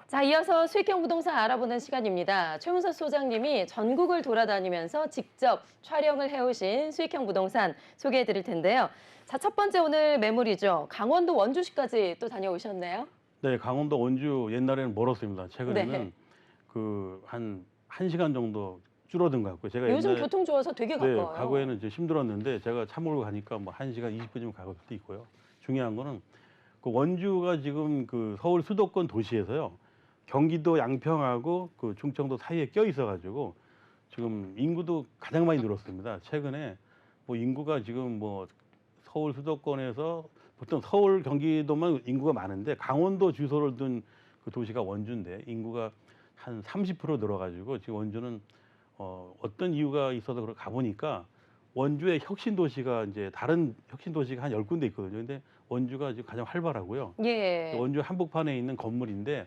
자, 이어서 수익형 부동산 알아보는 시간입니다. 최문서 소장님이 전국을 돌아다니면서 직접 촬영을 해오신 수익형 부동산 소개해 드릴 텐데요. 자, 첫 번째 오늘 매물이죠. 강원도 원주시까지 또 다녀오셨네요. 네, 강원도 원주 옛날에는 멀었습니다. 최근에는 네. 한 시간 정도 줄어든 것 같고요. 제가 요즘 옛날에 교통 좋아서 되게 네, 가까워요. 과거에는 이제 힘들었는데 제가 차 몰고 가니까 뭐 1시간 20분이면 가볼 수도 있고요. 중요한 거는 그 원주가 지금 그 서울 수도권 도시에서요. 경기도 양평하고 그 충청도 사이에 껴 있어 가지고 지금 인구도 가장 많이 늘었습니다. 최근에 뭐 인구가 지금 뭐 서울 수도권에서 보통 서울 경기도만 인구가 많은데 강원도 주소를 둔 그 도시가 원주인데 인구가 한 30% 늘어가지고 지금 원주는 어떤 이유가 있어서 가보니까 원주의 혁신 도시가 이제 다른 혁신 도시가 한 10군데 있거든요. 근데 원주가 지금 가장 활발하고요. 예. 원주 한복판에 있는 건물인데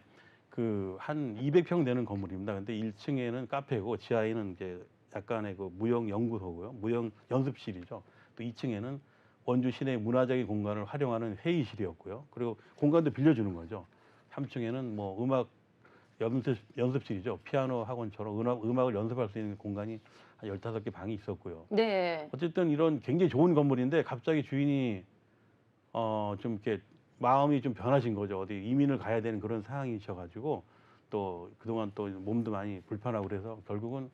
그 한 200평 되는 건물입니다. 근데 1층에는 카페고 지하에는 이제 약간의 그 무형 연구소고요. 무형 연습실이죠. 또 2층에는 원주 시내 문화적인 공간을 활용하는 회의실이었고요. 그리고 공간도 빌려주는 거죠. 3층에는 뭐 음악 연습실이죠. 피아노 학원처럼 음악을 연습할 수 있는 공간이 한 15개 방이 있었고요. 네. 어쨌든 이런 굉장히 좋은 건물인데 갑자기 주인이 좀 이렇게 마음이 좀 변하신 거죠. 어디 이민을 가야 되는 그런 상황이셔가지고 또 그동안 또 몸도 많이 불편하고 그래서 결국은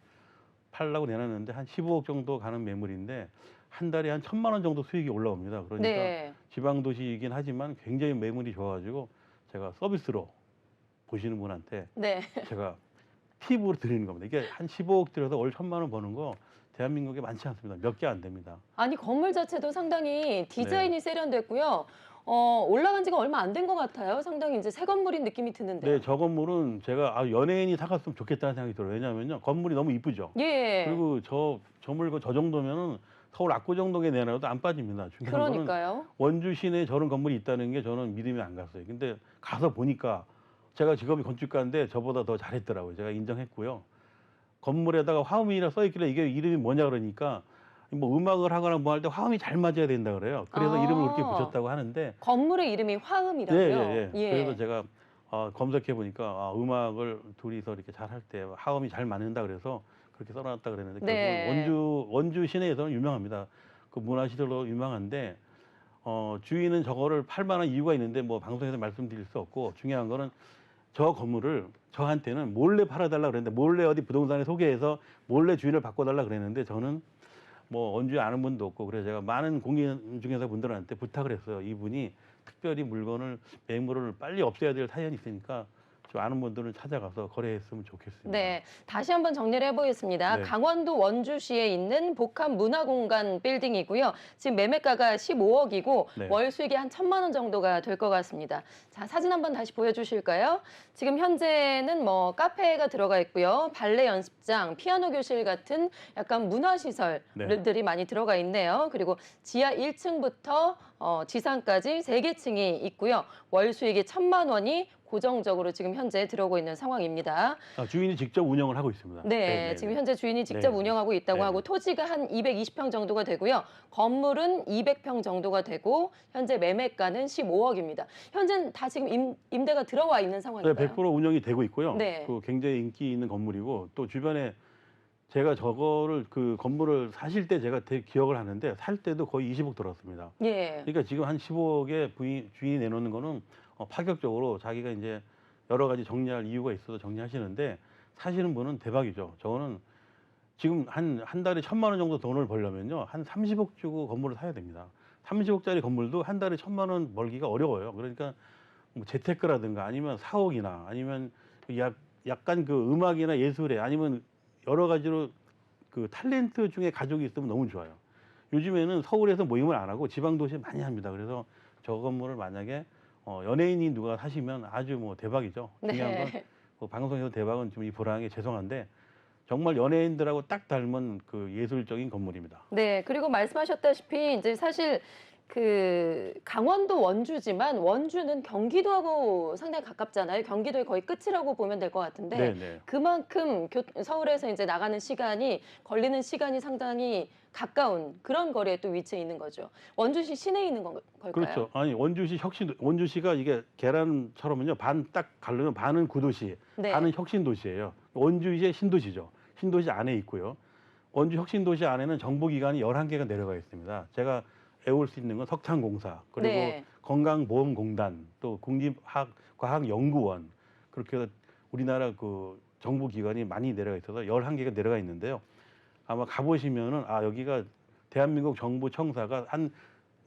팔려고 내놨는데 한 15억 정도 가는 매물인데 한 달에 한 1,000만 원 정도 수익이 올라옵니다. 그러니까 네. 지방 도시이긴 하지만 굉장히 매물이 좋아가지고 제가 서비스로 보시는 분한테 네. 제가 팁으로 드리는 겁니다. 이게 한 15억 들여서 월 1,000만 원 버는 거 대한민국에 많지 않습니다. 몇 개 안 됩니다. 아니, 건물 자체도 상당히 디자인이 네. 세련됐고요. 올라간 지가 얼마 안 된 것 같아요. 상당히 이제 새 건물인 느낌이 드는데요. 네, 저 건물은 제가 연예인이 사갔으면 좋겠다는 생각이 들어요. 왜냐하면요, 건물이 너무 이쁘죠. 예. 그리고 저 물건 저 정도면은 서울 압구정동에 내놔도 안 빠집니다. 중요한 거는 그러니까요. 원주 시내에 저런 건물이 있다는 게 저는 믿음이 안 갔어요. 근데 가서 보니까 제가 직업이 건축가인데 저보다 더 잘했더라고요. 제가 인정했고요. 건물에다가 화음이라 써 있길래 이게 이름이 뭐냐 그러니까 뭐 음악을 하거나 뭐 할 때 화음이 잘 맞아야 된다 그래요. 그래서 이름을 그렇게 붙였다고 하는데 건물의 이름이 예, 화음이라고요? 예, 예. 예. 그래서 제가 검색해 보니까 음악을 둘이서 이렇게 잘 할 때 화음이 잘 맞는다 그래서 그렇게 써놨다 그랬는데 네. 결국 원주 시내에서는 유명합니다. 그 문화시설로 유명한데 주인은 저거를 팔 만한 이유가 있는데 뭐 방송에서 말씀드릴 수 없고 중요한 거는 저 건물을 저한테는 몰래 팔아달라 그랬는데 몰래 어디 부동산에 소개해서 몰래 주인을 바꿔달라 그랬는데 저는 뭐 원주에 아는 분도 없고 그래서 제가 많은 공인중개사 분들한테 부탁을 했어요. 이분이 특별히 매물을 빨리 없애야 될 사연이 있으니까 좀 아는 분들을 찾아가서 거래했으면 좋겠습니다. 네, 다시 한번 정리를 해보겠습니다. 네. 강원도 원주시에 있는 복합문화공간 빌딩이고요. 지금 매매가가 15억이고 네. 월 수익이 한 1,000만 원 정도가 될 것 같습니다. 자, 사진 한번 다시 보여주실까요? 지금 현재는 뭐 카페가 들어가 있고요. 발레 연습장, 피아노 교실 같은 약간 문화시설들이 많이 들어가 있네요. 그리고 지하 1층부터 지상까지 3개 층이 있고요. 월 수익이 1,000만 원이 고정적으로 지금 현재 들어오고 있는 상황입니다. 주인이 직접 운영을 하고 있습니다. 네, 지금 현재 주인이 직접 네. 운영하고 있다고 네. 하고 토지가 한 220평 정도가 되고요. 건물은 200평 정도가 되고 현재 매매가는 15억입니다. 현재는 다 지금 임대가 들어와 있는 네, 상황인가요? 100% 운영이 되고 있고요. 네. 그 굉장히 인기 있는 건물이고 또 주변에 제가 그 건물을 사실 때 제가 되게 기억을 하는데 살 때도 거의 20억 들었습니다. 예. 그러니까 지금 한 15억에 주인이 내놓는 거는 파격적으로 자기가 이제 여러 가지 정리할 이유가 있어서 정리하시는데 사시는 분은 대박이죠. 저는 지금 한 달에 1,000만 원 정도 돈을 벌려면요. 한 30억 주고 건물을 사야 됩니다. 30억짜리 건물도 한 달에 1,000만 원 벌기가 어려워요. 그러니까 뭐 재테크라든가 아니면 사옥이나 아니면 약간 그 음악이나 예술에 아니면 여러 가지로 그 탤런트 중에 가족이 있으면 너무 좋아요. 요즘에는 서울에서 모임을 안 하고 지방 도시에 많이 합니다. 그래서 저 건물을 만약에 연예인이 누가 사시면 아주 뭐 대박이죠. 중요한 건 방송에서 대박은 좀 이 불황에 죄송한데 정말 연예인들하고 딱 닮은 그 예술적인 건물입니다. 네, 그리고 말씀하셨다시피 이제 사실 그 강원도 원주지만 원주는 경기도하고 상당히 가깝잖아요. 경기도의 거의 끝이라고 보면 될 것 같은데 네네. 그만큼 서울에서 이제 나가는 시간이 걸리는 시간이 상당히 가까운 그런 거리에 또 위치해 있는 거죠. 원주시 시내에 있는 걸까요? 그렇죠. 아니 원주시 혁신 원주시가 이게 계란처럼은요. 반 딱 가르면 반은 구도시, 네. 반은 혁신도시예요. 원주시의 신도시죠. 신도시 안에 있고요. 원주 혁신도시 안에는 정부기관이 11개가 내려가 있습니다. 제가 애울 수 있는 건 석탄공사, 그리고 네. 건강보험공단, 또 국립과학연구원, 그렇게 해서 우리나라 그 정부기관이 많이 내려가 있어서 11개가 내려가 있는데요. 아마 가보시면은 아 여기가 대한민국 정부 청사가 한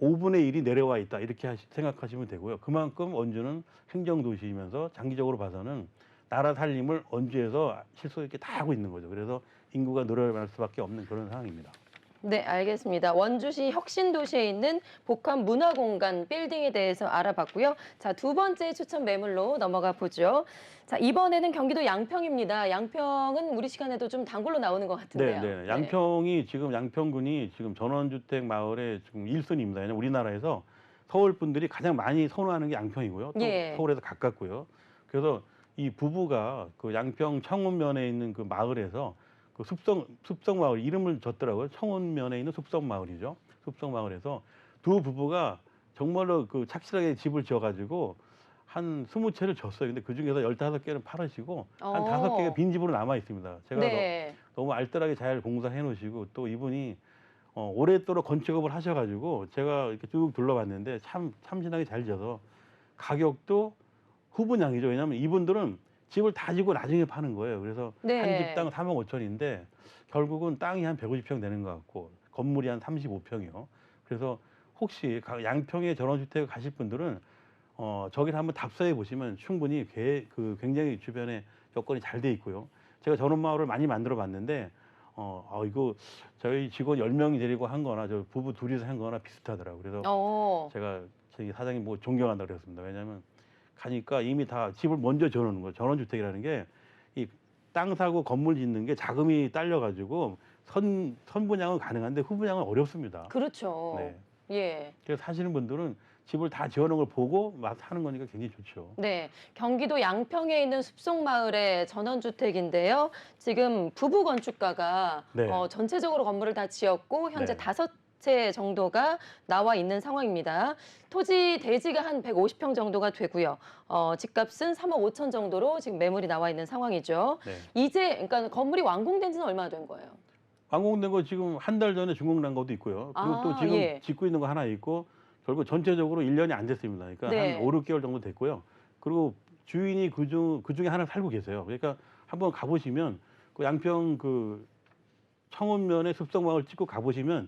5분의 1이 내려와 있다 이렇게 생각하시면 되고요. 그만큼 원주는 행정도시이면서 장기적으로 봐서는 나라 살림을 원주에서 실속 있게 다 하고 있는 거죠. 그래서 인구가 늘어날 수밖에 없는 그런 상황입니다. 네, 알겠습니다. 원주시 혁신도시에 있는 복합문화공간 빌딩에 대해서 알아봤고요. 자, 두 번째 추천 매물로 넘어가 보죠. 자, 이번에는 경기도 양평입니다. 양평은 우리 시간에도 좀 단골로 나오는 것 같은데요. 네. 양평이 지금 양평군이 지금 전원주택 마을의 지금 1순위입니다. 왜냐면 우리나라에서 서울 분들이 가장 많이 선호하는 게 양평이고요. 또 예. 서울에서 가깝고요. 그래서 이 부부가 그 양평 청운면에 있는 그 마을에서 그 숲성 마을 이름을 줬더라고요. 청운면에 있는 숲성 마을이죠. 숲성 마을에서 두 부부가 정말로 그 착실하게 집을 지어가지고 한 20채를 줬어요. 근데 그 중에서 15개는 팔으시고 한 5개가 빈 집으로 남아 있습니다. 제가 네. 너무 알뜰하게 잘 공사해 놓으시고 또 이분이 오랫도록 건축업을 하셔가지고 제가 이렇게 쭉 둘러봤는데 참 참신하게 잘 지어서 가격도 후분양이죠. 왜냐하면 이분들은 집을 다 지고 나중에 파는 거예요. 그래서 네. 한 집당 3억 5천인데 결국은 땅이 한 150평 되는 것 같고 건물이 한 35평이요. 그래서 혹시 양평에 전원주택을 가실 분들은 저기를 한번 답사해 보시면 충분히 굉장히 주변에 여건이 잘 돼 있고요. 제가 전원마을을 많이 만들어 봤는데 이거 저희 직원 10명이 데리고 한 거나 저 부부 둘이서 한 거나 비슷하더라고요. 그래서 어. 제가 저희 사장님 뭐 존경한다고 그랬습니다. 왜냐하면 가니까 이미 다 집을 먼저 지어놓는 거예요. 전원주택이라는 게 이 땅 사고 건물 짓는 게 자금이 딸려가지고 선분양은 가능한데 후분양은 어렵습니다. 그렇죠. 네. 예. 그래서 사시는 분들은 집을 다 지어놓은 걸 보고 막 사는 거니까 굉장히 좋죠. 네, 경기도 양평에 있는 숲속마을의 전원주택인데요. 지금 부부 건축가가 네. 전체적으로 건물을 다 지었고 현재 네. 5채 정도가 나와 있는 상황입니다. 토지 대지가 한 150평 정도가 되고요. 집값은 3억 5천 정도로 지금 매물이 나와 있는 상황이죠. 네. 이제 그러니까 건물이 완공된 지는 얼마나 된 거예요? 완공된 거 지금 한 달 전에 준공 난 것도 있고요. 그리고 또 지금 예. 짓고 있는 거 하나 있고 결국 전체적으로 1년이 안 됐습니다. 그러니까 네. 한 5, 6개월 정도 됐고요. 그리고 주인이 그중에 하나 살고 계세요. 그러니까 한번 가보시면 그 양평 그 청운면에 숲속마을 찍고 가보시면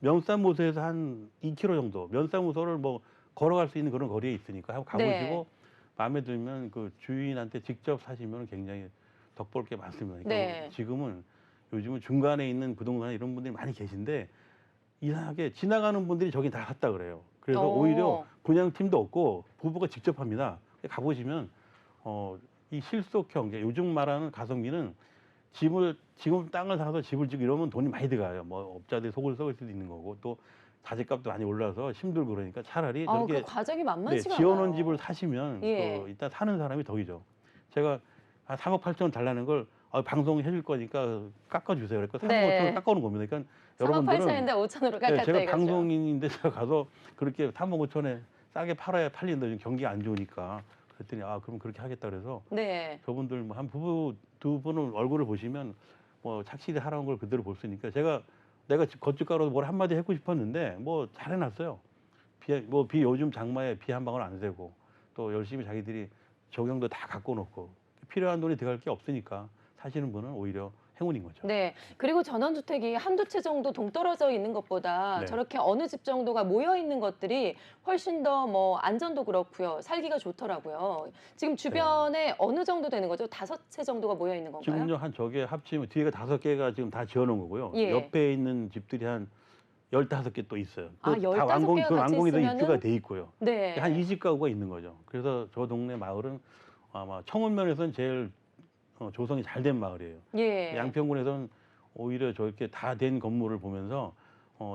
면사무소에서 한 2km 정도 면사무소를 뭐 걸어갈 수 있는 그런 거리에 있으니까 한번 가보시고 네. 마음에 들면 그 주인한테 직접 사시면 굉장히 덕볼 게 많습니다. 그러니까 네. 지금은 요즘은 중간에 있는 부동산 이런 분들이 많이 계신데 이상하게 지나가는 분들이 저기 다 샀다 그래요. 그래서 오히려 분양팀도 없고 부부가 직접 합니다. 가보시면 이 실속형 요즘 말하는 가성비는 지금 땅을 사서 집을 짓고 이러면 돈이 많이 들어가요. 뭐 업자들이 속을 썩을 수도 있는 거고 또 자재값도 많이 올라서 힘들고 그러니까 차라리 그 저렇게 과정이 만만치가 지어놓은 않아요. 집을 사시면 예. 일단 사는 사람이 덕이죠. 제가 한 3억 8천 원 달라는 걸 방송해 줄 거니까 깎아주세요. 그러니까 3억 네. 8천 원 깎아오는 겁니다. 그러니까 3억 여러분들은 8천인데 5천으로 네, 깎았다 제가 이거죠. 방송인인데 제가 가서 그렇게 3억 5천에 싸게 팔아야 팔린다. 지금 경기가 안 좋으니까. 그랬더니 그럼 그렇게 하겠다 그래서 네. 저분들 뭐 한 부부 두 분은 얼굴을 보시면 뭐 착실히 하라는 걸 그대로 볼 수 있으니까 내가 건축가로도 뭘 한마디 하고 싶었는데 뭐 잘해놨어요. 비 요즘 장마에 비 한 방울 안 새고 또 열심히 자기들이 적용도 다 갖고 놓고 필요한 돈이 들어갈 게 없으니까 사시는 분은 오히려 행운인 거죠. 네. 그리고 전원주택이 한두 채 정도 동떨어져 있는 것보다 네. 저렇게 어느 집 정도가 모여 있는 것들이 훨씬 더 뭐 안전도 그렇고요. 살기가 좋더라고요. 지금 주변에 어느 정도 되는 거죠? 5채 정도가 모여 있는 건가요? 지금요 한 저게 합치면 뒤에가 5개가 지금 다 지어놓은 거고요. 예. 옆에 있는 집들이 한 15개 또 있어요. 또 다 15개가 같이 완공이 돼 있으면은 입주가 돼 있고요. 네. 한 20가구가 있는 거죠. 그래서 저 동네 마을은 아마 청운면에서는 제일 조성이 잘 된 마을이에요. 예. 양평군에서는 오히려 저렇게 다 된 건물을 보면서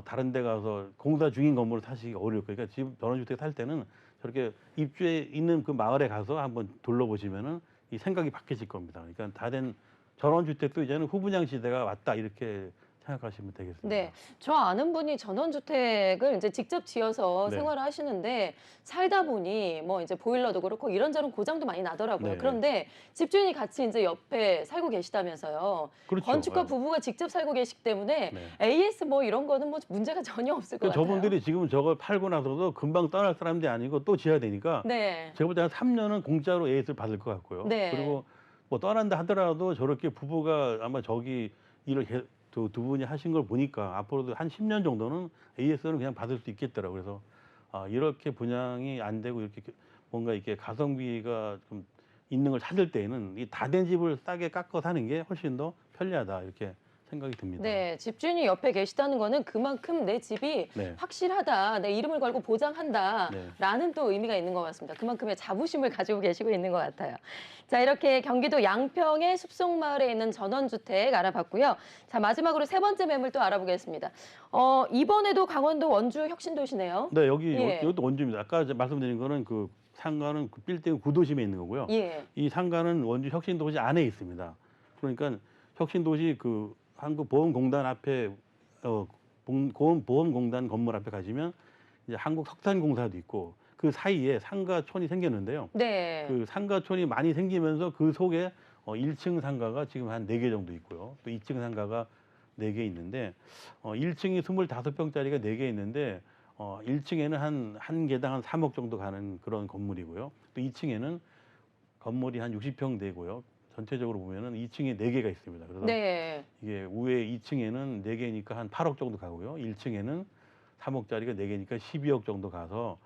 다른 데 가서 공사 중인 건물을 사시기 어려울 거예요. 그러니까 집 전원주택 살 때는 저렇게 입주해 있는 그 마을에 가서 한번 둘러보시면은 이 생각이 바뀌실 겁니다. 그러니까 다 된 전원주택도 이제는 후분양 시대가 왔다 이렇게 생각하시면 되겠습니다. 네. 저 아는 분이 전원주택을 이제 직접 지어서 네. 생활을 하시는데 살다 보니 뭐 이제 보일러도 그렇고 이런저런 고장도 많이 나더라고요. 네. 그런데 집주인이 같이 이제 옆에 살고 계시다면서요. 그렇죠. 건축가 예. 부부가 직접 살고 계시기 때문에 네. AS 뭐 이런 거는 뭐 문제가 전혀 없을 것 그 같아요. 저분들이 지금 저걸 팔고 나서도 금방 떠날 사람들이 아니고 또 지어야 되니까 네. 제가 볼 때 한 3년은 공짜로 AS를 받을 것 같고요. 네. 그리고 뭐 떠난다 하더라도 저렇게 부부가 아마 저기 일을 두 분이 하신 걸 보니까 앞으로도 한 10년 정도는 AS는 그냥 받을 수 있겠더라고요. 그래서 이렇게 분양이 안 되고 이렇게 뭔가 이렇게 가성비가 좀 있는 걸 찾을 때에는 이 다 된 집을 싸게 깎아 사는 게 훨씬 더 편리하다 이렇게 생각이 듭니다. 네, 집주인이 옆에 계시다는 거는 그만큼 내 집이 네. 확실하다, 내 이름을 걸고 네. 보장한다라는 또 의미가 있는 것 같습니다. 그만큼의 자부심을 가지고 계시고 있는 것 같아요. 자, 이렇게 경기도 양평의 숲속마을에 있는 전원주택 알아봤고요. 자, 마지막으로 세 번째 매물 또 알아보겠습니다. 이번에도 강원도 원주 혁신도시네요. 네, 예. 여기도 원주입니다. 아까 말씀드린 거는 그 상가는 그 빌딩 구도심에 있는 거고요. 예. 이 상가는 원주 혁신도시 안에 있습니다. 그러니까 혁신도시 그 한국보험공단 앞에 보험공단 건물 앞에 가시면 이제 한국석탄공사도 있고 그 사이에 상가촌이 생겼는데요. 네. 그 상가촌이 많이 생기면서 그 속에 1층 상가가 지금 한 4개 정도 있고요. 또 2층 상가가 4개 있는데 1층이 25평짜리가 4개 있는데 1층에는 한 개당 한 3억 정도 가는 그런 건물이고요. 또 2층에는 건물이 한 60평 되고요. 전체적으로 보면은 2층에 4개가 있습니다. 그래서 네. 이게 우에 2층에는 4개니까 한 8억 정도 가고요. 1층에는 3억짜리가 4개니까 12억 정도 가서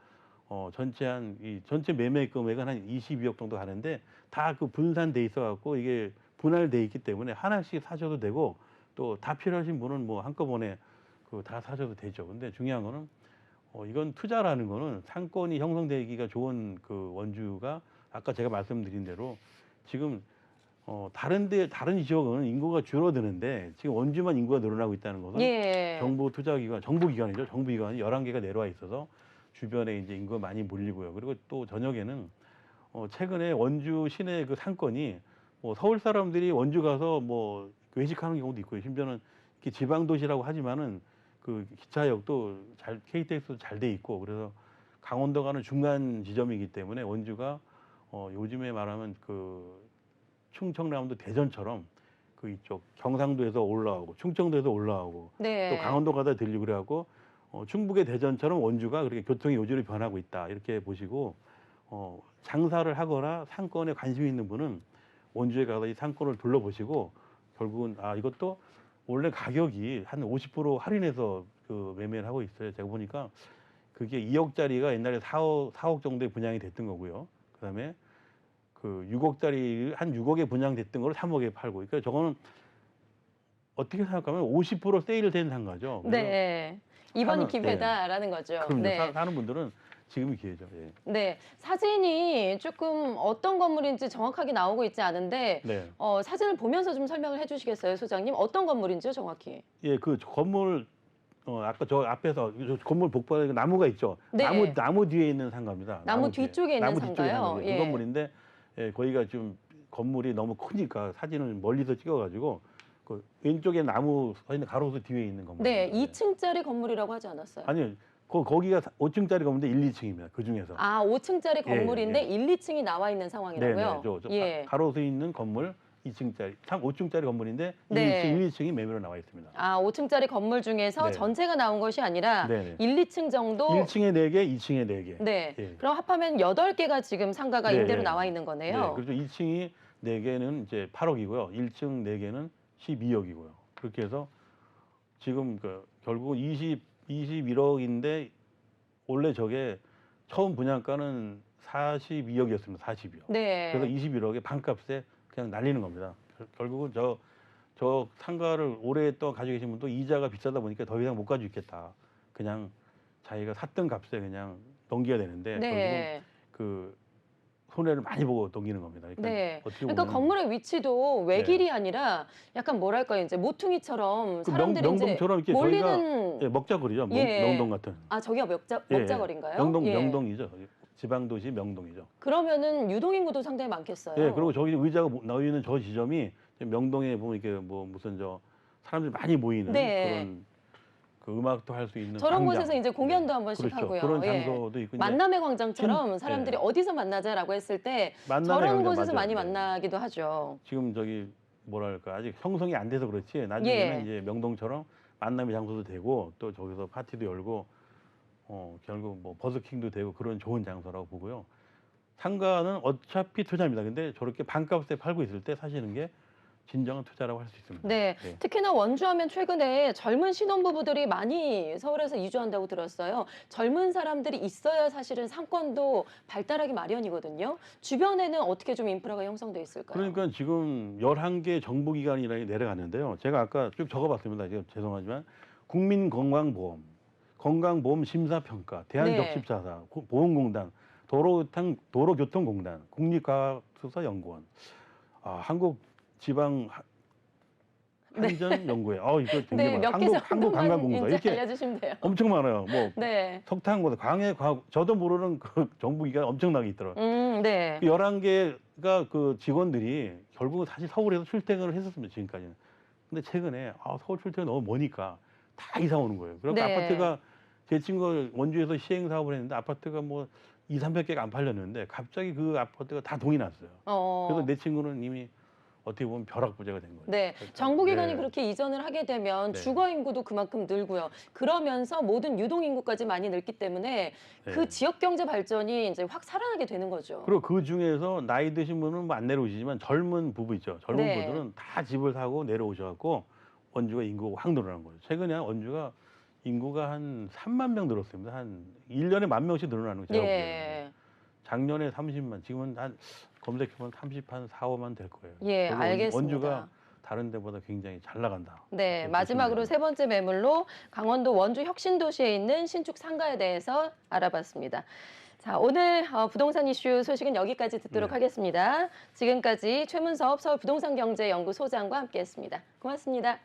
전체 매매 금액은 한 22억 정도 가는데 다 그 분산돼 있어 갖고 이게 분할돼 있기 때문에 하나씩 사셔도 되고 또 다 필요하신 분은 뭐 한꺼번에 그 다 사셔도 되죠. 근데 중요한 거는 이건 투자라는 거는 상권이 형성되기가 좋은 그 원주가 아까 제가 말씀드린 대로 지금 다른 지역은 인구가 줄어드는데 지금 원주만 인구가 늘어나고 있다는 것은 예. 정부기관이죠. 정부기관이 11개가 내려와 있어서 주변에 이제 인구가 많이 몰리고요. 그리고 또 저녁에는 최근에 원주 시내 그 상권이 뭐 서울 사람들이 원주 가서 뭐 외식하는 경우도 있고요. 심지어는 이렇게 지방 도시라고 하지만은 그 기차역도 KTX도 잘 돼 있고 그래서 강원도 가는 중간 지점이기 때문에 원주가 요즘에 말하면 그 충청남도 대전처럼 그 이쪽 경상도에서 올라오고 충청도에서 올라오고 네. 또 강원도 가다 들리고 그래갖고 충북의 대전처럼 원주가 그렇게 교통의 요지로 변하고 있다 이렇게 보시고 장사를 하거나 상권에 관심이 있는 분은 원주에 가서 이 상권을 둘러보시고 결국은 이것도 원래 가격이 한 50% 할인해서 그 매매를 하고 있어요. 제가 보니까 그게 2억짜리가 옛날에 4억 정도에 분양이 됐던 거고요. 그다음에 그 6억짜리 한 6억에 분양됐던 걸 3억에 팔고. 그러니까 저거는 어떻게 생각하면 50% 세일된 상가죠. 그래서 네. 이번이 사는- 기회다라는 거죠. 그럼요. 네. 사는 분들은 지금이 기회죠. 예. 네. 사진이 조금 어떤 건물인지 정확하게 나오고 있지 않은데 네. 사진을 보면서 좀 설명을 해 주시겠어요, 소장님? 어떤 건물인지요, 정확히? 예, 그 건물 아까 저 앞에서 저 건물 복도에 나무가 있죠. 네. 나무 뒤에 있는 상가입니다. 나무 뒤에. 뒤쪽에 있는 나무 뒤쪽에 상가요? 상가예요. 예. 그 건물인데 거기가 좀 건물이 너무 크니까 사진을 멀리서 찍어가지고 그 왼쪽에 나무 서 있는 가로수 뒤에 있는 건물. 네, 2층짜리 건물이라고 하지 않았어요? 아니요. 거기가 5층짜리 건물인데 1, 2층입니다. 그 중에서. 5층짜리 예, 건물인데 예. 1, 2층이 나와 있는 네네. 상황이라고요? 예. 가로수 있는 건물 2층짜리, 5층짜리 건물인데 네. 1, 2층이 매매로 나와 있습니다. 5층짜리 건물 중에서 네. 전체가 나온 것이 아니라 네네. 1, 2층 정도 1층에 4개, 2층에 4개. 네. 예. 그럼 합하면 8개가 지금 상가가 네, 임대로 네. 나와 있는 거네요. 네, 그렇죠. 2층이 4개는 이제 8억이고요. 1층 4개는 12억이고요. 그렇게 해서 지금 결국은 21억인데 원래 저게 처음 분양가는 42억이었습니다. 42억. 네. 그래서 21억에 반값에 그냥 날리는 겁니다. 결국은 저 상가를 오래 또 가지고 계신 분도 이자가 비싸다 보니까 더 이상 못 가지고 있겠다. 그냥 자기가 샀던 값에 그냥 넘겨야 되는데 결국은 네. 그 손해를 많이 보고 동기는 겁니다. 그러니까 네. 어떻게 그러니까 보면 건물의 위치도 외길이 아니라 약간 뭐랄까요, 이제 모퉁이처럼 그 사람들이 이제 명동처럼 이렇게 저희가 몰리는 먹자거리죠. 예. 명동 같은. 아, 저기가 예, 먹자거리인가요? 명동 예. 명동이죠. 지방도시 명동이죠. 그러면은 유동인구도 상당히 많겠어요. 예, 그리고 저기 의자가 나와 있는 저 지점이 명동에 보면 이렇게 뭐 무슨 사람들이 많이 모이는 네. 그런 그 음악도 할 수 있는 저런 광장. 곳에서 이제 공연도 한 번씩 그렇죠. 하고요. 그런 예. 장소도 있고 이제 만남의 광장처럼 신- 사람들이 예. 어디서 만나자라고 했을 때 만남의 저런 광장 곳에서 맞아요. 많이 네. 만나기도 하죠. 지금 저기 뭐랄까 아직 형성이 안 돼서 그렇지 나중에는 예. 이제 명동처럼 만남의 장소도 되고 또 저기서 파티도 열고 결국 뭐 버스킹도 되고 그런 좋은 장소라고 보고요. 상가는 어차피 투자입니다. 근데 저렇게 반값에 팔고 있을 때 사시는 게 진정한 투자라고 할 수 있습니다. 네. 네. 특히나 원주하면 최근에 젊은 신혼부부들이 많이 서울에서 이주한다고 들었어요. 젊은 사람들이 있어야 사실은 상권도 발달하기 마련이거든요. 주변에는 어떻게 좀 인프라가 형성돼 있을까요? 그러니까 지금 11개 정부기관이라는 게 내려가는데요. 제가 아까 쭉 적어봤습니다. 제가 죄송하지만 국민건강보험, 건강보험심사평가, 대한적십자사, 보험공단, 도로교통공단, 국립과학수사연구원, 한국지방 한전연구회, 이거 되게 네, 많아요. 몇 개 정도만 한국관광공사 이제 이렇게 알려주시면 돼요. 엄청 많아요. 뭐 네. 석탄공사, 광해과학, 저도 모르는 그 정부기관 엄청나게 있더라고요. 네. 그 11개가 그 직원들이 결국은 사실 서울에서 출퇴근을 했었습니다, 지금까지는. 근데 최근에 서울 출퇴근 너무 머니까 다 이사 오는 거예요. 그래서 네. 아파트가 제 친구가 원주에서 시행 사업을 했는데 아파트가 뭐 200~300개가 안 팔렸는데 갑자기 그 아파트가 다 동이 났어요. 그래서 내 친구는 이미 어떻게 보면 벼락부자가 된 거예요. 네, 그래서 정부기관이 네. 그렇게 이전을 하게 되면 네. 주거 인구도 그만큼 늘고요. 그러면서 모든 유동 인구까지 많이 늘기 때문에 그 네. 지역 경제 발전이 이제 확 살아나게 되는 거죠. 그리고 그 중에서 나이 드신 분은 뭐 안 내려오시지만 젊은 부부 있죠. 젊은 네. 부부들은 다 집을 사고 내려오셔갖고 원주가 인구가 확 늘어난 거예요. 최근에 원주가 인구가 한 3만 명 늘었습니다. 한 1년에 1만 명씩 늘어나는 거예요. 예. 작년에 30만, 지금은 한 검색해보면 4~5만 될 거예요. 예, 그리고 알겠습니다. 원주가 다른 데보다 굉장히 잘 나간다. 네, 이렇게 마지막으로 보시면 세 번째 매물로 강원도 원주 혁신도시에 있는 신축 상가에 대해서 알아봤습니다. 자, 오늘 부동산 이슈 소식은 여기까지 듣도록 네. 하겠습니다. 지금까지 최문섭 서울부동산경제연구소장과 함께했습니다. 고맙습니다.